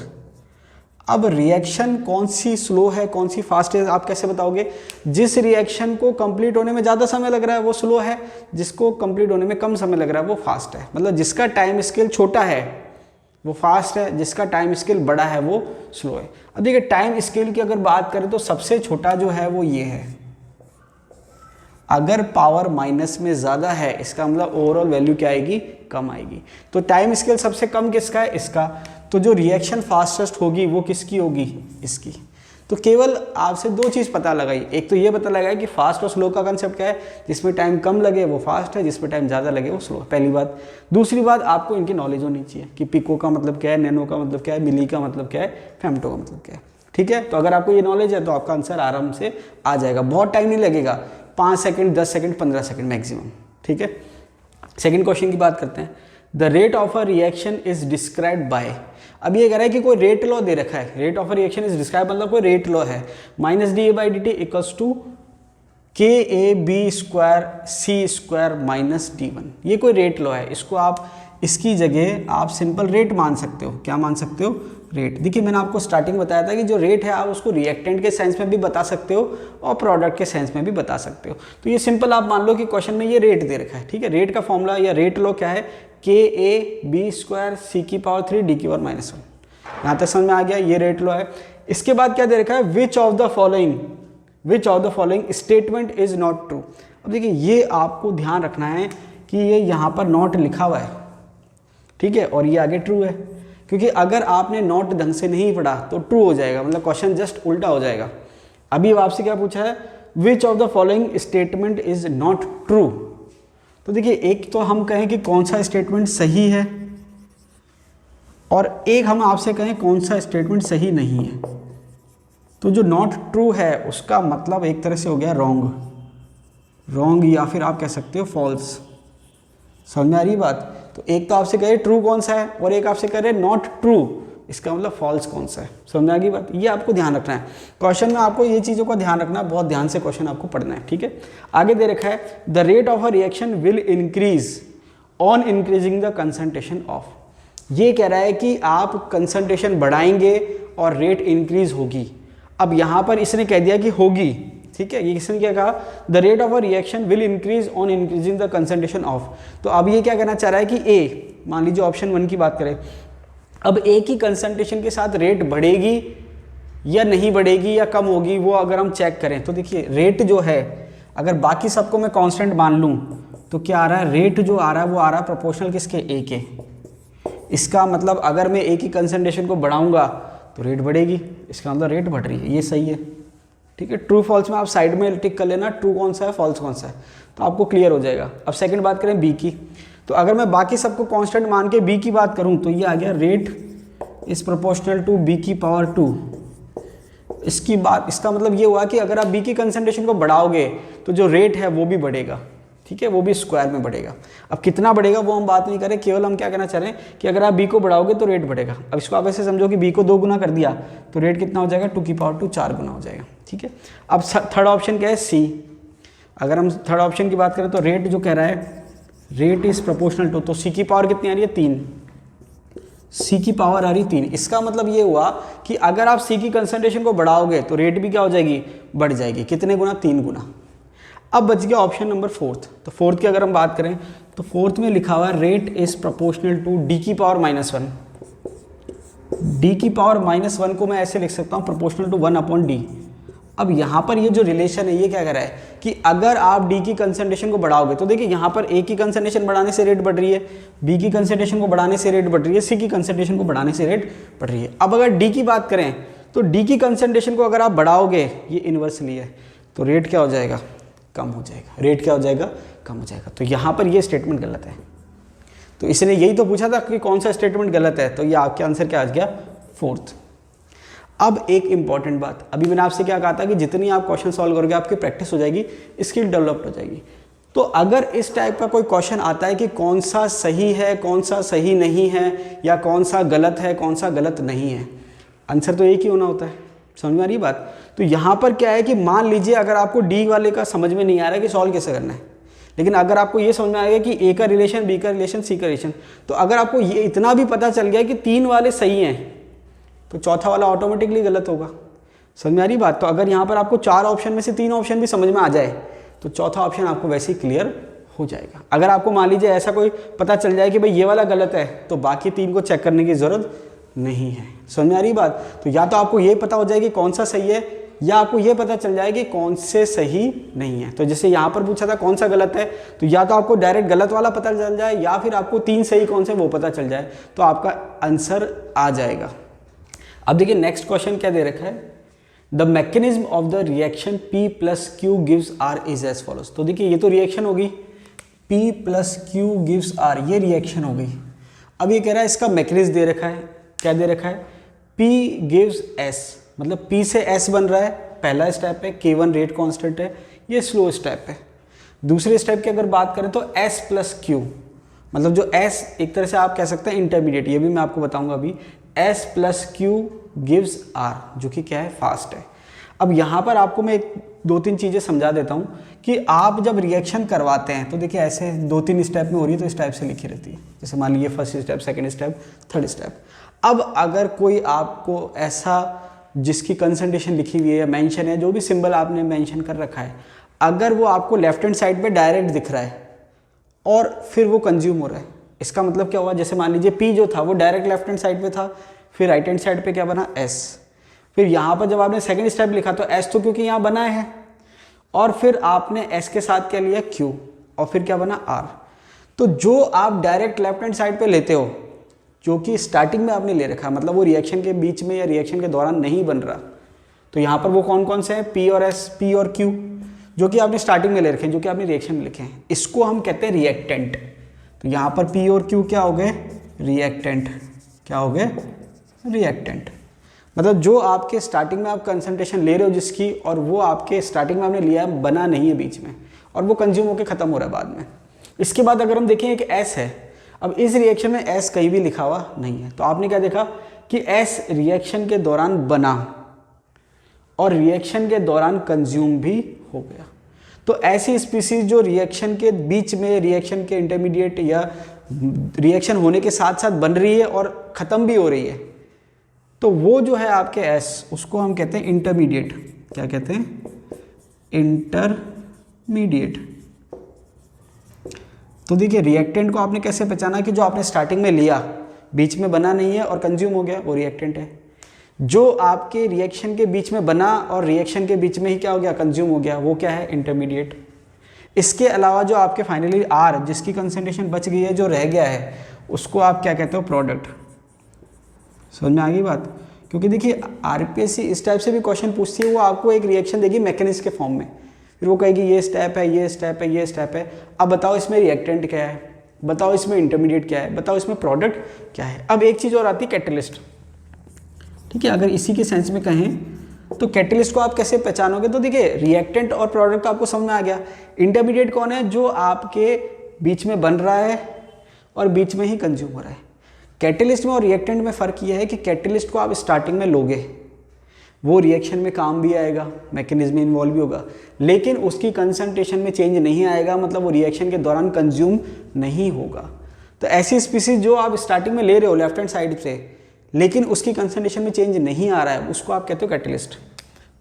अब रिएक्शन कौन सी स्लो है, कौन सी फास्ट है, आप कैसे बताओगे? जिस रिएक्शन को कंप्लीट होने में ज़्यादा समय लग रहा है वो स्लो है, जिसको कंप्लीट होने में कम समय लग रहा है वो फास्ट है। मतलब जिसका टाइम स्केल छोटा है वो फास्ट है, जिसका टाइम स्केल बड़ा है वो स्लो है। अब देखिए टाइम स्केल की अगर बात करें तो सबसे छोटा जो है वो ये है। अगर पावर माइनस में ज़्यादा है इसका मतलब ओवरऑल वैल्यू क्या आएगी, कम आएगी। तो टाइम स्केल सबसे कम किसका है, इसका। तो जो रिएक्शन फास्टेस्ट होगी वो किसकी होगी, इसकी। तो केवल आपसे 2 चीज़ पता लगाई, एक तो ये पता लगाया कि फास्ट और स्लो का कंसेप्ट क्या है, जिसमें टाइम कम लगे वो फास्ट है, जिसमें टाइम ज़्यादा लगे वो स्लो है, पहली बात। दूसरी बात, आपको इनकी नॉलेज होनी चाहिए कि पिको का मतलब क्या है, नैनो का मतलब क्या है, मिली का मतलब क्या है, फेम्टो का मतलब क्या है। ठीक है, तो अगर आपको ये नॉलेज है तो आपका आंसर आराम से आ जाएगा, बहुत टाइम नहीं लगेगा, 5 सेकंड, 10 सेकंड, 15 सेकंड मैक्सिमम। ठीक है, सेकंड क्वेश्चन की बात करते हैं। The rate of a reaction is described bye. अब ये कह रहा है कि कोई रेट लॉ दे रखा है, rate of a reaction is describe मतलब कोई रेट लॉ है, -dA/dt equals to KAB²C² -D1। ये कोई रेट लॉ है, इसको आप इसकी जगह आप सिंपल रेट मान सकते हो। क्या मान सकते हो, रेट। देखिए मैंने आपको स्टार्टिंग बताया था कि जो रेट है आप उसको रिएक्टेंट के सेंस में भी बता सकते हो और प्रोडक्ट के सेंस में भी बता सकते हो। तो ये सिंपल आप मान लो कि क्वेश्चन में ये रेट दे रखा है। ठीक है, रेट का फॉर्मूला या रेट लॉ क्या है, KAB²C⁻³ D⁻⁻1। यहाँ तक समझ में आ गया, ये रेट लॉ है। इसके बाद क्या दे रखा है, which of the following statement is not true. अब देखिए ये आपको ध्यान रखना है कि ये यहाँ पर नॉट लिखा हुआ है, ठीक है, और ये आगे ट्रू है, क्योंकि अगर आपने नॉट ढंग से नहीं पढ़ा तो ट्रू हो जाएगा, मतलब क्वेश्चन जस्ट उल्टा हो जाएगा। अभी आपसे क्या पूछा है, which of the following statement is not true. तो देखिए एक तो हम कहें कि कौन सा स्टेटमेंट सही है और एक हम आपसे कहें कौन सा स्टेटमेंट सही नहीं है। तो जो नॉट ट्रू है उसका मतलब एक तरह से हो गया रॉन्ग या फिर आप कह सकते हो फॉल्स। समझ में आ रही बात। तो एक तो आपसे कह रहे ट्रू कौन सा है और एक आपसे कह रहे नॉट ट्रू, इसका मतलब फॉल्स कौन सा है। समझ में आ गई बात, ये आपको ध्यान रखना है क्वेश्चन में, आपको ये चीज़ों का ध्यान रखना है, बहुत ध्यान से क्वेश्चन आपको पढ़ना है। ठीक है, आगे दे रखा है the rate of a reaction will increase on increasing the concentration of. ये कह रहा है कि आप कंसंट्रेशन बढ़ाएंगे और रेट इंक्रीज होगी। अब यहाँ पर इसने कह दिया कि होगी, ठीक है, ये किसने क्या कहा, the rate of a reaction will increase on increasing the concentration of. तो अब ये क्या कहना चाह रहा है कि ए, मान लीजिए ऑप्शन 1 की बात करें, अब ए की कंसंट्रेशन के साथ रेट बढ़ेगी या नहीं बढ़ेगी या कम होगी, वो अगर हम चेक करें तो देखिए रेट जो है अगर बाकी सबको मैं कांस्टेंट मान लूँ तो क्या आ रहा है, रेट जो आ रहा है वो आ रहा है प्रोपोर्शनल किसके, ए के। इसका मतलब अगर मैं ए की कंसंट्रेशन को बढ़ाऊंगा तो रेट बढ़ेगी, इसका मतलब रेट बढ़ रही है, ये सही है। ठीक है, ट्रू फॉल्स में आप साइड में टिक कर लेना, ट्रू कौन सा है फॉल्स कौन सा है, तो आपको क्लियर हो जाएगा। अब सेकंड बात करें बी की, तो अगर मैं बाकी सबको कांस्टेंट मान के बी की बात करूं तो ये आ गया rate is proportional to B⁻²। इसकी बात, इसका मतलब ये हुआ कि अगर आप बी की कंसंट्रेशन को बढ़ाओगे तो जो रेट है वो भी बढ़ेगा, ठीक है, वो भी स्क्वायर में बढ़ेगा। अब कितना बढ़ेगा वो हम बात नहीं करें, केवल हम क्या कहना चाह रहे हैं कि अगर आप बी को बढ़ाओगे तो रेट बढ़ेगा। अब इसको आप ऐसे समझो कि बी को 2 गुना कर दिया तो रेट कितना हो जाएगा, 2⁻² 4 गुना हो जाएगा। ठीक है, अब थर्ड ऑप्शन क्या है, सी। अगर हम थर्ड ऑप्शन की बात करें तो रेट जो कह रहा है रेट इज प्रोपोर्शनल टू, तो सी की पावर कितनी आ रही है, 3। C की पावर आ रही 3। इसका मतलब ये हुआ कि अगर आप C की कंसंट्रेशन को बढ़ाओगे तो रेट भी क्या हो जाएगी, बढ़ जाएगी। कितने गुना, 3 गुना। अब बच गया ऑप्शन नंबर फोर्थ। तो फोर्थ की अगर हम बात करें तो फोर्थ में लिखा हुआ है rate is proportional to D की पावर -1। D की पावर -1 को मैं ऐसे लिख सकता हूँ प्रोपोर्शनल टू 1/D। अब यहाँ पर ये जो रिलेशन है ये क्या कर रहा है कि अगर आप D की कंसंट्रेशन को बढ़ाओगे तो देखिए यहाँ पर A की कंसंट्रेशन बढ़ाने से रेट बढ़ रही है, B की कंसंट्रेशन को बढ़ाने से रेट बढ़ रही है, C की कंसंट्रेशन को बढ़ाने से रेट बढ़ रही है। अब अगर D की बात करें तो D की कंसंट्रेशन को अगर आप बढ़ाओगे, ये इन्वर्सली है, तो रेट क्या हो जाएगा, कम हो जाएगा। रेट क्या हो जाएगा, कम हो जाएगा। तो यहाँ पर ये स्टेटमेंट गलत है। तो इसने यही तो पूछा था कि कौन सा स्टेटमेंट गलत है, तो ये आपके आंसर क्या आ गया, फोर्थ। अब एक इंपॉर्टेंट बात, अभी मैंने आपसे क्या कहा था कि जितनी आप क्वेश्चन सॉल्व करोगे आपकी प्रैक्टिस हो जाएगी, स्किल डेवलप्ड हो जाएगी। तो अगर इस टाइप का कोई क्वेश्चन आता है कि कौन सा सही है, कौन सा सही नहीं है, या कौन सा गलत है, कौन सा गलत नहीं है, आंसर तो एक ही होना होता है। समझ में आ रही बात। तो यहाँ पर क्या है कि मान लीजिए अगर आपको डी वाले का समझ में नहीं आ रहा है कि सॉल्व कैसे करना है, लेकिन अगर आपको ये समझ में आएगा कि ए का रिलेशन, बी का रिलेशन, सी का रिलेशन, तो अगर आपको ये इतना भी पता चल गया कि 3 वाले सही हैं तो चौथा वाला ऑटोमेटिकली गलत होगा। समझ में आ रही बात। तो अगर यहाँ पर आपको 4 ऑप्शन में से 3 ऑप्शन भी समझ में आ जाए तो चौथा ऑप्शन आपको वैसे ही क्लियर हो जाएगा। अगर आपको मान लीजिए ऐसा कोई पता चल जाए कि भाई ये वाला गलत है तो बाकी 3 को चेक करने की ज़रूरत नहीं है। समझ में आ रही बात। तो या तो आपको ये पता हो जाए कि कौन सा सही है, या आपको ये पता चल जाए कि कौन से सही नहीं है। तो जैसे यहाँ पर पूछा था कौन सा गलत है, तो या तो आपको डायरेक्ट गलत वाला पता चल जाए, या फिर आपको 3 सही कौन से वो पता चल जाए, तो आपका आंसर आ जाएगा। अब देखिए नेक्स्ट क्वेश्चन क्या दे रखा है, the mechanism of the reaction P + Q gives R is as follows। तो देखिए ये तो रिएक्शन होगी, P + Q gives R, ये रिएक्शन हो गई। अब ये कह रहा है इसका मैकेनिज्म दे रखा है, क्या दे रखा है, P gives S, मतलब P से S बन रहा है, पहला स्टेप है, K1 रेट कांस्टेंट है, ये स्लो स्टेप है। दूसरे स्टेप की अगर बात करें तो S + Q, मतलब जो S एक तरह से आप कह सकते हैं इंटरमीडिएट, ये भी मैं आपको बताऊंगा अभी। S + Q gives R, जो कि क्या है, फास्ट है। अब यहाँ पर आपको मैं 2-3 चीज़ें समझा देता हूँ कि आप जब रिएक्शन करवाते हैं तो देखिए ऐसे 2-3 स्टेप में हो रही है तो इस टाइप से लिखी रहती है, जैसे मान लीजिए first step, second step, third step. अब अगर कोई आपको ऐसा जिसकी कंसंट्रेशन लिखी हुई है या मेंशन है, जो भी सिंबल आपने मेंशन कर रखा है, अगर वो आपको लेफ्ट हैंड साइड पे डायरेक्ट दिख रहा है और फिर वो कंज्यूम हो रहा है, इसका मतलब क्या हुआ, जैसे मान लीजिए P जो था वो डायरेक्ट लेफ्ट हैंड साइड पे था, फिर राइट हैंड साइड पे क्या बना, S। फिर यहाँ पर जब आपने सेकंड स्टेप लिखा तो S तो क्योंकि यहाँ बना है, और फिर आपने S के साथ क्या लिया, Q, और फिर क्या बना, R। तो जो आप डायरेक्ट लेफ्ट हैंड साइड पे लेते हो, जो कि स्टार्टिंग में आपने ले रखा है, मतलब वो रिएक्शन के बीच में या रिएक्शन के दौरान नहीं बन रहा, तो यहाँ पर वो कौन कौन से हैं, P और S, P और Q, जो कि आपने स्टार्टिंग में ले रखे हैं, जो कि आपने रिएक्शन में लिखे हैं, इसको हम कहते हैं रिएक्टेंट। तो यहाँ पर P और Q क्या हो गए, रिएक्टेंट। क्या हो गए, रिएक्टेंट। मतलब जो आपके स्टार्टिंग में आप कंसंट्रेशन ले रहे हो जिसकी, और वो आपके स्टार्टिंग में आपने लिया है, बना नहीं है बीच में, और वो कंज्यूम होकर खत्म हो रहा है बाद में। इसके बाद अगर हम देखें कि S है, अब इस रिएक्शन में S कहीं भी लिखा हुआ नहीं है, तो आपने क्या देखा कि S रिएक्शन के दौरान बना और रिएक्शन के दौरान कंज्यूम भी हो गया। तो ऐसी स्पीसीज जो रिएक्शन के बीच में, रिएक्शन के इंटरमीडिएट या रिएक्शन होने के साथ साथ बन रही है और ख़त्म भी हो रही है, तो वो जो है आपके S, उसको हम कहते हैं इंटरमीडिएट। क्या कहते हैं, इंटरमीडिएट। तो देखिए रिएक्टेंट को आपने कैसे पहचाना कि जो आपने स्टार्टिंग में लिया, बीच में बना नहीं है और कंज्यूम हो गया, वो रिएक्टेंट है। जो आपके रिएक्शन के बीच में बना और रिएक्शन के बीच में ही क्या हो गया, कंज्यूम हो गया, वो क्या है, इंटरमीडिएट। इसके अलावा जो आपके फाइनली R, जिसकी कंसंट्रेशन बच गई है, जो रह गया है, उसको आप क्या कहते हो, प्रोडक्ट। समझ में आ गई बात। क्योंकि देखिए RPSC इस टाइप से भी क्वेश्चन पूछती है, वो आपको एक रिएक्शन देगी मैकेनिज्म के फॉर्म में, फिर वो कहेगी ये स्टेप है, ये स्टेप है, ये स्टेप है, अब बताओ इसमें रिएक्टेंट क्या है, बताओ इसमें इंटरमीडिएट क्या है, बताओ इसमें प्रोडक्ट क्या है। अब एक चीज़ और आती है, कैटलिस्ट। ठीक है, अगर इसी के सेंस में कहें तो कैटलिस्ट को आप कैसे पहचानोगे, तो देखिए रिएक्टेंट और प्रोडक्ट आपको समझ में आ गया। इंटरमीडिएट कौन है, जो आपके बीच में बन रहा है और बीच में ही कंज्यूम हो रहा है। कैटलिस्ट में और रिएक्टेंट में फ़र्क यह है कि कैटलिस्ट को आप स्टार्टिंग में लोगे, वो रिएक्शन में काम भी आएगा, मैकेनिज्म में इन्वॉल्व भी होगा, लेकिन उसकी कंसंट्रेशन में चेंज नहीं आएगा, मतलब वो रिएक्शन के दौरान कंज्यूम नहीं होगा। तो ऐसी स्पीसीज जो आप स्टार्टिंग में ले रहे हो लेफ्ट हैंड साइड से, लेकिन उसकी कंसंट्रेशन में चेंज नहीं आ रहा है, उसको आप कहते हो कैटलिस्ट।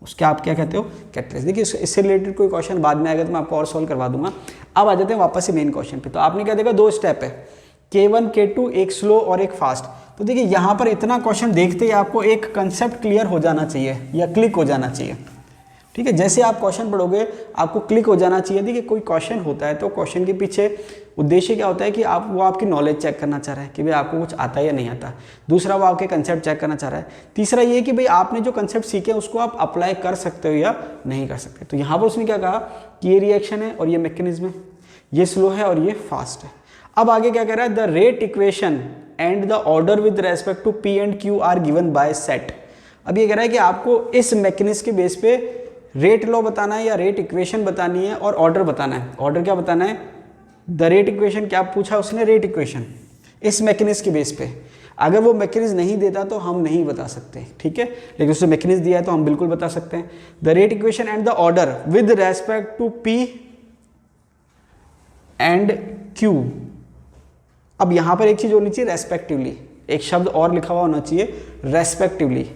उसके आप क्या कहते हो? कैटलिस्ट। देखिए इससे रिलेटेड कोई क्वेश्चन बाद में आएगा तो मैं आपको और सॉल्व करवा दूंगा। अब आ जाते हैं वापस से मेन क्वेश्चन पे। तो आपने क्या देखा, 2 स्टेप है, K1 K2, एक स्लो और एक फास्ट। तो देखिए यहाँ पर इतना क्वेश्चन देखते ही आपको एक कंसेप्ट क्लियर हो जाना चाहिए या क्लिक हो जाना चाहिए, ठीक है। जैसे आप क्वेश्चन पढ़ोगे आपको क्लिक हो जाना चाहिए। देखिए कोई क्वेश्चन होता है तो क्वेश्चन के पीछे उद्देश्य क्या होता है कि वो आपकी नॉलेज चेक करना चाह रहा है कि भाई आपको कुछ आता है या नहीं आता। दूसरा वो आपके कंसेप्ट चेक करना चाह रहा है। तीसरा ये कि भाई आपने जो कंसेप्ट सीखे उसको आप अप्लाई कर सकते हो या नहीं कर सकते। तो यहाँ पर उसने क्या कहा कि ये रिएक्शन है और ये मैकेनिज्म है, ये स्लो है और ये फास्ट है। अब आगे क्या कह रहा है, the rate equation and the order with respect to P and Q are given by set. अब ये कह रहा है कि आपको इस मैकेनिज्म के बेस पे रेट लॉ बताना है या रेट इक्वेशन बतानी है और ऑर्डर बताना है। ऑर्डर क्या बताना है? The rate equation. क्या पूछा उसने? Rate equation. इस मैकेनिज्म के बेस पे अगर वो मैकेनिज्म नहीं देता तो हम नहीं बता सकते, ठीक है। लेकिन उसने मैकेनिज्म दिया है तो हम बिल्कुल बता सकते हैं। The rate equation and the order with respect to P and Q। अब यहां पर एक चीज होनी चाहिए, रेस्पेक्टिवली। एक शब्द और लिखा हुआ होना चाहिए, respectively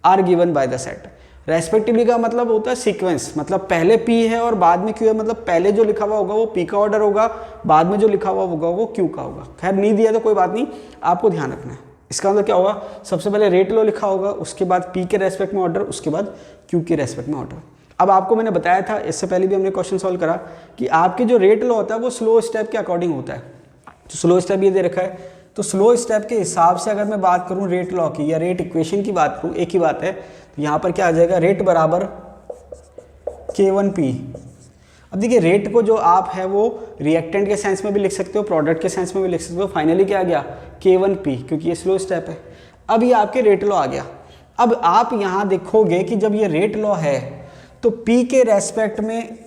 are given by the set. Respectively का मतलब होता है सीक्वेंस, मतलब पहले P है और बाद में Q है। मतलब पहले जो लिखा हुआ होगा वो P का ऑर्डर होगा, बाद में जो लिखा हुआ होगा वो Q का होगा। खैर नहीं दिया तो कोई बात नहीं, आपको ध्यान रखना है। इसका मतलब क्या होगा, सबसे पहले रेट लो लिखा होगा, उसके बाद P के रेस्पेक्ट में ऑर्डर, उसके बाद Q के रेस्पेक्ट में ऑर्डर। अब आपको मैंने बताया था, इससे पहले भी हमने क्वेश्चन सॉल्व करा, कि आपके जो रेट लो होता है वो स्लो स्टेप के अकॉर्डिंग होता है। तो स्लो स्टेप ये दे रखा है, तो स्लो स्टेप के हिसाब से अगर मैं बात करूं रेट लॉ की या रेट इक्वेशन की बात करूं, एक ही बात है। तो यहाँ पर क्या आ जाएगा, रेट बराबर K1P। अब देखिए रेट को जो आप है वो रिएक्टेंट के सेंस में भी लिख सकते हो, प्रोडक्ट के सेंस में भी लिख सकते हो। फाइनली क्या आ गया, K1P, क्योंकि ये स्लो स्टेप है। अब ये आपके रेट लॉ आ गया। अब आप यहाँ देखोगे कि जब ये रेट लॉ है तो P के रेस्पेक्ट में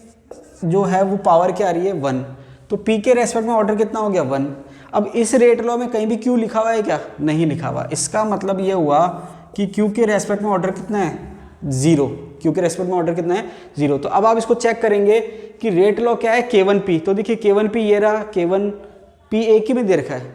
जो है वो पावर क्या आ रही है, 1। तो P के रेस्पेक्ट में ऑर्डर कितना हो गया, 1। अब इस रेट लॉ में कहीं भी Q लिखा हुआ है क्या, नहीं लिखा हुआ। इसका मतलब ये हुआ कि Q के रेस्पेक्ट में ऑर्डर कितना है, 0। Q के रेस्पेक्ट में ऑर्डर कितना है, 0। तो अब आप इसको चेक करेंगे कि रेट लॉ क्या है, K1P। तो देखिए K1P ये रहा, K1P एक ही में दे रखा है,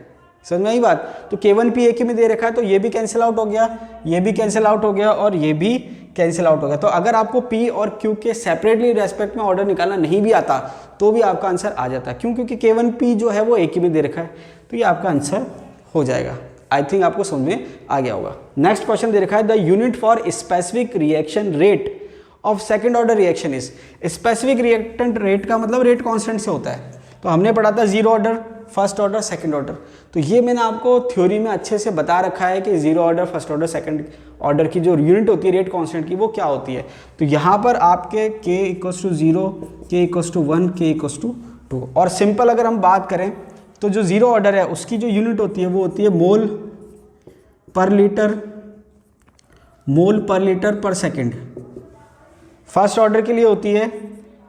समझ में आई बात। तो K1P एक ही में दे रखा है, तो ये भी कैंसिल आउट हो गया, ये भी कैंसिल आउट हो गया और ये भी कैंसिल आउट हो गया। तो अगर आपको P और Q के सेपरेटली रेस्पेक्ट में ऑर्डर निकालना नहीं भी आता तो भी आपका आंसर आ जाता है। क्यों? क्योंकि K1P जो है वो एक ही में दे रखा है, तो ये आपका आंसर हो जाएगा। आई थिंक आपको समझ में आ गया होगा। नेक्स्ट क्वेश्चन दे रखा है, the unit for specific reaction rate of second order reaction is. Specific reactant rate का मतलब रेट कांस्टेंट से होता है। तो हमने पढ़ा था 0 order, first order, second order. तो ये मैंने आपको थ्योरी में अच्छे से बता रखा है कि 0 order, first order, second order की जो यूनिट होती है रेट कांस्टेंट की वो क्या होती है। तो यहाँ पर आपके K = 0, K = 1, K = 2। और सिंपल अगर हम बात करें तो जो 0 ऑर्डर है उसकी जो यूनिट होती है वो होती है मोल पर लीटर पर सेकेंड। फर्स्ट ऑर्डर के लिए होती है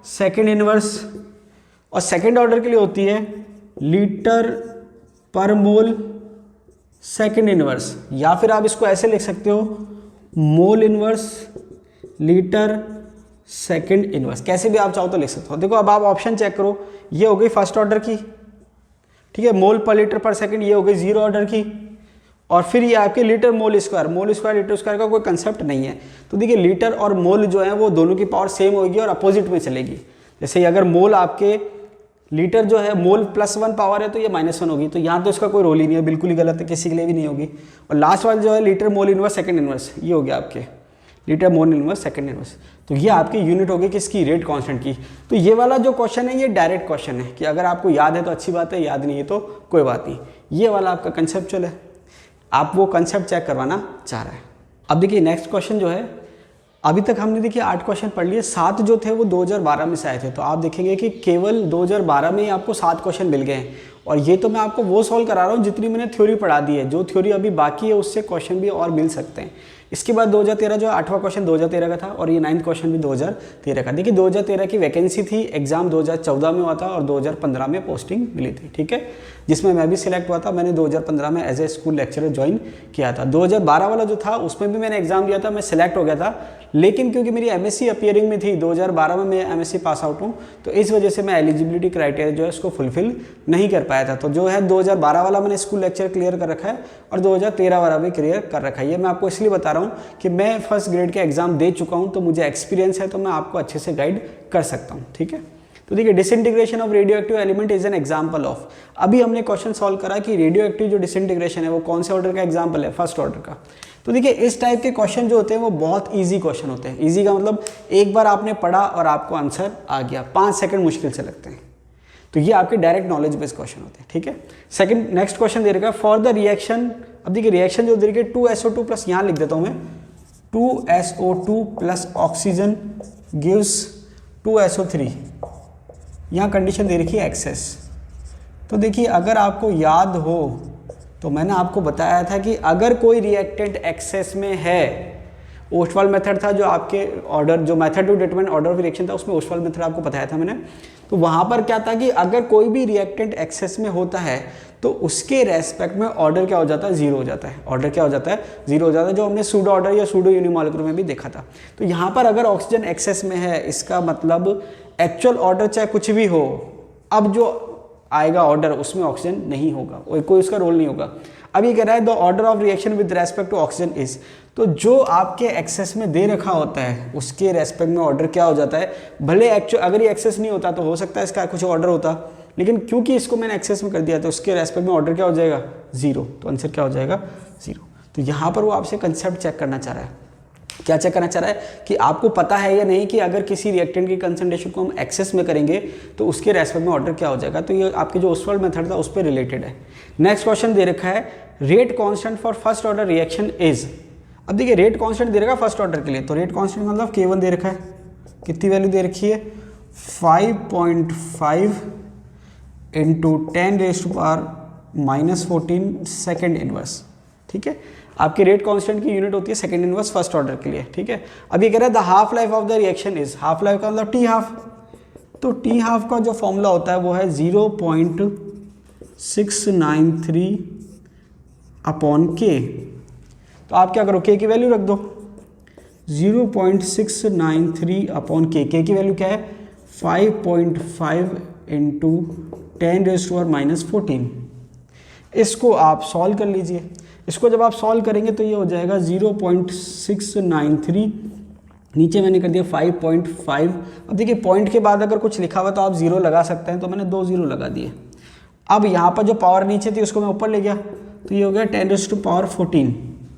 सेकेंड इनवर्स और सेकेंड ऑर्डर के लिए होती है लीटर पर मोल सेकेंड इनवर्स। या फिर आप इसको ऐसे लिख सकते हो, mole inverse litre second inverse. कैसे भी आप चाहो तो लिख सकते हो। देखो अब आप ऑप्शन चेक करो, ये हो गई फर्स्ट ऑर्डर की, ठीक है, मोल पर लीटर पर सेकेंड, ये हो गई 0 ऑर्डर की, और फिर ये आपके litre mole square litre square का कोई कंसेप्ट नहीं है। तो देखिए लीटर और मोल जो है वो दोनों की पावर सेम होगी और अपोजिट में चलेगी। जैसे अगर मोल आपके लीटर जो है मोल +1 पावर है तो ये -1 होगी। तो यहाँ तो इसका कोई रोल ही नहीं है, बिल्कुल ही गलत है, किसी के लिए भी नहीं होगी। और लास्ट वाला जो है litre mole inverse second inverse, ये हो गया आपके litre mole inverse second inverse. तो ये आपकी यूनिट होगी किसकी, रेट कांस्टेंट की। तो ये वाला जो क्वेश्चन है ये डायरेक्ट क्वेश्चन है कि अगर आपको याद है तो अच्छी बात है, याद नहीं है तो कोई बात नहीं। ये वाला आपका कंसेप्चुअल है, आप वो कंसेप्ट चेक करवाना चाह रहा है। अब देखिए नेक्स्ट क्वेश्चन जो है, अभी तक हमने देखिए 8 क्वेश्चन पढ़ लिए, 7 जो थे वो 2012 में से आए थे। तो आप देखेंगे कि केवल 2012 में ही आपको 7 क्वेश्चन मिल गए हैं। और ये तो मैं आपको वो सॉल्व करा रहा हूँ जितनी मैंने थ्योरी पढ़ा दी है। जो थ्योरी अभी बाकी है उससे क्वेश्चन भी और मिल सकते हैं। इसके बाद 2013 जो 8वां क्वेश्चन 2013 का था और ये 9th क्वेश्चन भी 2013 का। देखिए 2013 की वैकेंसी थी, एग्जाम 2014 में हुआ था और 2015 में पोस्टिंग मिली थी, ठीक है, जिसमें मैं भी सिलेक्ट हुआ था। मैंने 2015 में as a school lecturer join किया था। 2012 वाला जो था उसमें भी मैंने एग्जाम दिया था, मैं सिलेक्ट हो गया था, लेकिन क्योंकि मेरी एमएससी अपीयरिंग में थी, 2012 में मैं एमएससी पास आउट हूँ, तो इस वजह से मैं एलिजिबिलिटी क्राइटेरिया जो है उसको फुलफिल नहीं कर पाया था। तो जो है 2012 वाला मैंने स्कूल लेक्चर क्लियर कर रखा है और 2013 वाला भी क्लियर कर रखा है। ये मैं आपको इसलिए बता रहा हूँ कि मैं फर्स्ट ग्रेड के एग्जाम दे चुका हूँ, तो मुझे एक्सपीरियंस है, तो मैं आपको अच्छे से गाइड कर सकता हूँ। ठीक है, तो देखिए disintegration of radio active element is an example of, अभी हमने क्वेश्चन सॉल्व करा कि रेडियो एक्टिव जो डिसइंटीग्रेशन है वो कौन से ऑर्डर का एग्जांपल है, फर्स्ट ऑर्डर का। तो देखिए इस टाइप के क्वेश्चन जो होते हैं वो बहुत इजी क्वेश्चन होते हैं। इजी का मतलब एक बार आपने पढ़ा और आपको आंसर आ गया, 5 सेकंड मुश्किल से लगते हैं, तो ये आपके डायरेक्ट नॉलेज बेस्ड क्वेश्चन होते हैं। ठीक है, सेकंड नेक्स्ट क्वेश्चन दे रखा है फॉर द रिएक्शन, अब देखिए रिएक्शन जो दे रखी है 2SO2 प्लस, यहाँ लिख देता हूँ मैं 2SO2 plus oxygen gives 2SO3, यहाँ कंडीशन दे रखी है एक्सेस। तो देखिए अगर आपको याद हो तो मैंने आपको बताया था कि अगर कोई रिएक्टेंट एक्सेस में है, ओस्टवाल मेथड था जो आपके ऑर्डर, जो method to determine order of reaction था, उसमें ओस्टवाल मेथड आपको बताया था मैंने। तो वहाँ पर क्या था कि अगर कोई भी रिएक्टेंट एक्सेस में होता है तो उसके रेस्पेक्ट में ऑर्डर क्या हो जाता है, जीरो हो जाता है। ऑर्डर क्या हो जाता है, जीरो हो जाता है, जो हमने सूडो ऑर्डर या सूडो यूनिमॉलिक्यूलर में भी देखा था। तो यहाँ पर अगर ऑक्सीजन एक्सेस में है, इसका मतलब एक्चुअल ऑर्डर चाहे कुछ भी हो, अब जो आएगा ऑर्डर उसमें ऑक्सीजन नहीं होगा, कोई उसका रोल नहीं होगा। अब ये कह रहा है the order of reaction with respect to oxygen is, तो जो आपके एक्सेस में दे रखा होता है उसके रेस्पेक्ट में ऑर्डर क्या हो जाता है, भले एक्चुअल अगर ये एक्सेस नहीं होता तो हो सकता है इसका कुछ ऑर्डर होता, लेकिन क्योंकि इसको मैंने एक्सेस में कर दिया तो उसके रेस्पेक्ट में ऑर्डर क्या हो जाएगा, जीरो। तो आंसर क्या हो जाएगा, जीरो। तो यहाँ पर वो आपसे कंसेप्ट चेक करना चाह रहा है, क्या चेक करना चाह रहा है कि आपको पता है या नहीं कि अगर किसी रिएक्टेंट की कंसंट्रेशन को हम एक्सेस में करेंगे तो उसके रेस्पेक्ट में ऑर्डर क्या हो जाएगा। तो ये आपके जो ओस्टवाल मेथड था उस पर रिलेटेड है। नेक्स्ट क्वेश्चन दे रखा है rate constant for first order reaction is, अब देखिए रेट कांस्टेंट दे रखा है फर्स्ट ऑर्डर के लिए, तो रेट कांस्टेंट मतलब K1 दे रखा है, कितनी वैल्यू दे रखी है 5.5 इंटू 10⁻⁻14 सेकेंड इनवर्स। ठीक है, आपके रेट कांस्टेंट की यूनिट होती है सेकेंड इनवर्स फर्स्ट ऑर्डर के लिए। ठीक है, अब ये कह रहा है the half life of the reaction is, half life का मतलब T हाफ, तो T हाफ का जो फॉर्मूला होता है वो है 0.693 अपॉन K। तो आप क्या करो, K की वैल्यू रख दो 0.693 अपॉन K। K की वैल्यू क्या है 5.5 इंटू 10⁻⁻14। इसको आप सॉल्व कर लीजिए। इसको जब आप सॉल्व करेंगे तो ये हो जाएगा 0.693, नीचे मैंने कर दिया 5.5। अब देखिए पॉइंट के बाद अगर कुछ लिखा हुआ तो आप जीरो लगा सकते हैं, तो मैंने 2 जीरो लगा दिए। अब यहाँ पर जो पावर नीचे थी उसको मैं ऊपर ले गया, तो ये हो गया 10⁻14।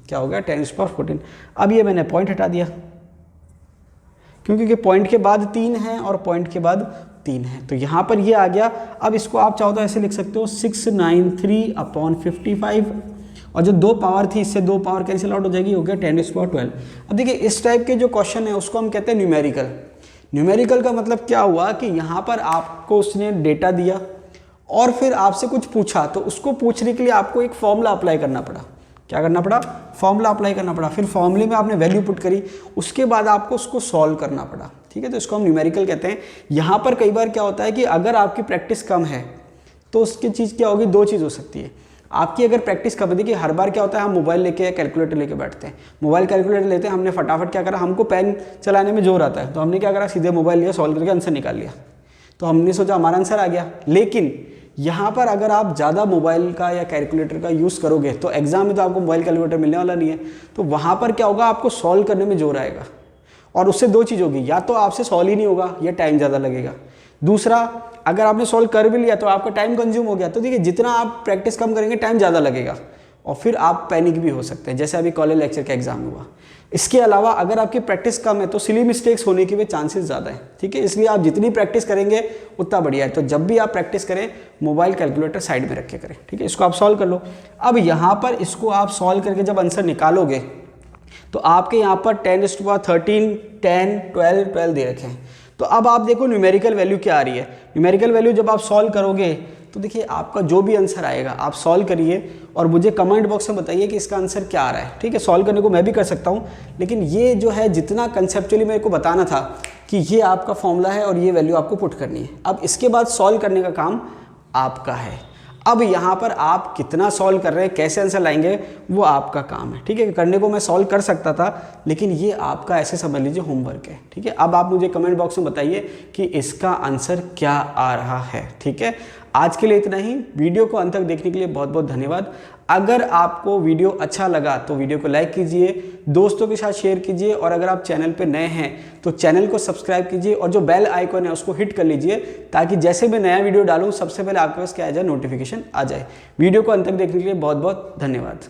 क्या हो गया 10⁻14। अब ये मैंने पॉइंट हटा दिया क्योंकि पॉइंट के बाद 3 है और पॉइंट के बाद 3 है, तो यहाँ पर ये आ गया। अब इसको आप चाहो तो ऐसे लिख सकते हो 693 अपॉन 55, और जो 2 पावर थी इससे 2 पावर कैंसिल आउट हो जाएगी, हो गया 10⁻12। अब देखिए इस टाइप के जो क्वेश्चन है उसको हम कहते हैं न्यूमेरिकल। न्यूमेरिकल का मतलब क्या हुआ कि यहाँ पर आपको उसने डेटा दिया और फिर आपसे कुछ पूछा, तो उसको पूछने के लिए आपको एक फॉर्मूला अप्लाई करना पड़ा। क्या करना पड़ा, फॉर्मूला अप्लाई करना पड़ा। फिर फॉर्मूले में आपने वैल्यू पुट करी, उसके बाद आपको उसको सॉल्व करना पड़ा। ठीक है, तो इसको हम न्यूमेरिकल कहते हैं। यहाँ पर कई बार क्या होता है कि अगर आपकी प्रैक्टिस कम है तो उसकी चीज़ क्या होगी, 2 चीज़ हो सकती है। आपकी अगर प्रैक्टिस कम है, देखिए हर बार क्या होता है हम मोबाइल लेके कैलकुलेटर लेके बैठते हैं, मोबाइल कैलकुलेटर लेते हैं, हमने फटाफट क्या करा, हमको पेन चलाने में जोर आता है, तो हमने क्या करा, सीधे मोबाइल लिया, सॉल्व करके आंसर निकाल लिया, तो हमने सोचा हमारा आंसर आ गया। लेकिन यहाँ पर अगर आप ज़्यादा मोबाइल का या कैलकुलेटर का यूज़ करोगे तो एग्जाम में तो आपको मोबाइल कैलकुलेटर मिलने वाला नहीं है, तो वहाँ पर क्या होगा, आपको सॉल्व करने में जोर आएगा। और उससे 2 चीज़ होगी, या तो आपसे सॉल्व ही नहीं होगा या टाइम ज़्यादा लगेगा। दूसरा, अगर आपने सॉल्व कर भी लिया तो आपका टाइम कंज्यूम हो गया, तो देखिए जितना आप प्रैक्टिस कम करेंगे टाइम ज़्यादा लगेगा और फिर आप पैनिक भी हो सकते हैं, जैसे अभी कॉलेज लेक्चर का एग्जाम हुआ। इसके अलावा अगर आपकी प्रैक्टिस कम है तो सिली मिस्टेक्स होने के भी चांसेस ज़्यादा है। ठीक है, इसलिए आप जितनी प्रैक्टिस करेंगे उतना बढ़िया है। तो जब भी आप प्रैक्टिस करें मोबाइल कैलकुलेटर साइड में रख के करें। ठीक है, इसको आप सॉल्व कर लो। अब यहाँ पर इसको आप सॉल्व करके जब आंसर निकालोगे तो आपके यहाँ पर 10⁻13, 10, 12 दे रखे हैं। तो अब आप देखो न्यूमेरिकल वैल्यू क्या आ रही है। न्यूमेरिकल वैल्यू जब आप सॉल्व करोगे तो देखिए आपका जो भी आंसर आएगा आप सॉल्व करिए और मुझे कमेंट बॉक्स में बताइए कि इसका आंसर क्या आ रहा है। ठीक है, सॉल्व करने को मैं भी कर सकता हूँ, लेकिन ये जो है जितना कंसेप्चुअली मेरे को बताना था कि ये आपका फॉर्मूला है और ये वैल्यू आपको पुट करनी है। अब इसके बाद सॉल्व करने का काम आपका है। अब यहाँ पर आप कितना सॉल्व कर रहे हैं, कैसे आंसर लाएंगे, वो आपका काम है, ठीक है। करने को मैं सॉल्व कर सकता था, लेकिन ये आपका ऐसे समझ लीजिए होमवर्क है, ठीक है। अब आप मुझे कमेंट बॉक्स में बताइए कि इसका आंसर क्या आ रहा है, ठीक है। आज के लिए इतना ही। वीडियो को अंत तक देखने के लिए बहुत बहुत धन्यवाद। अगर आपको वीडियो अच्छा लगा तो वीडियो को लाइक कीजिए, दोस्तों के साथ शेयर कीजिए, और अगर आप चैनल पे नए हैं तो चैनल को सब्सक्राइब कीजिए और जो बेल आइकन है उसको हिट कर लीजिए, ताकि जैसे मैं नया वीडियो डालूं सबसे पहले आपके पास क्या आ जाए, नोटिफिकेशन आ जाए। वीडियो को अंत तक देखने के लिए बहुत बहुत धन्यवाद।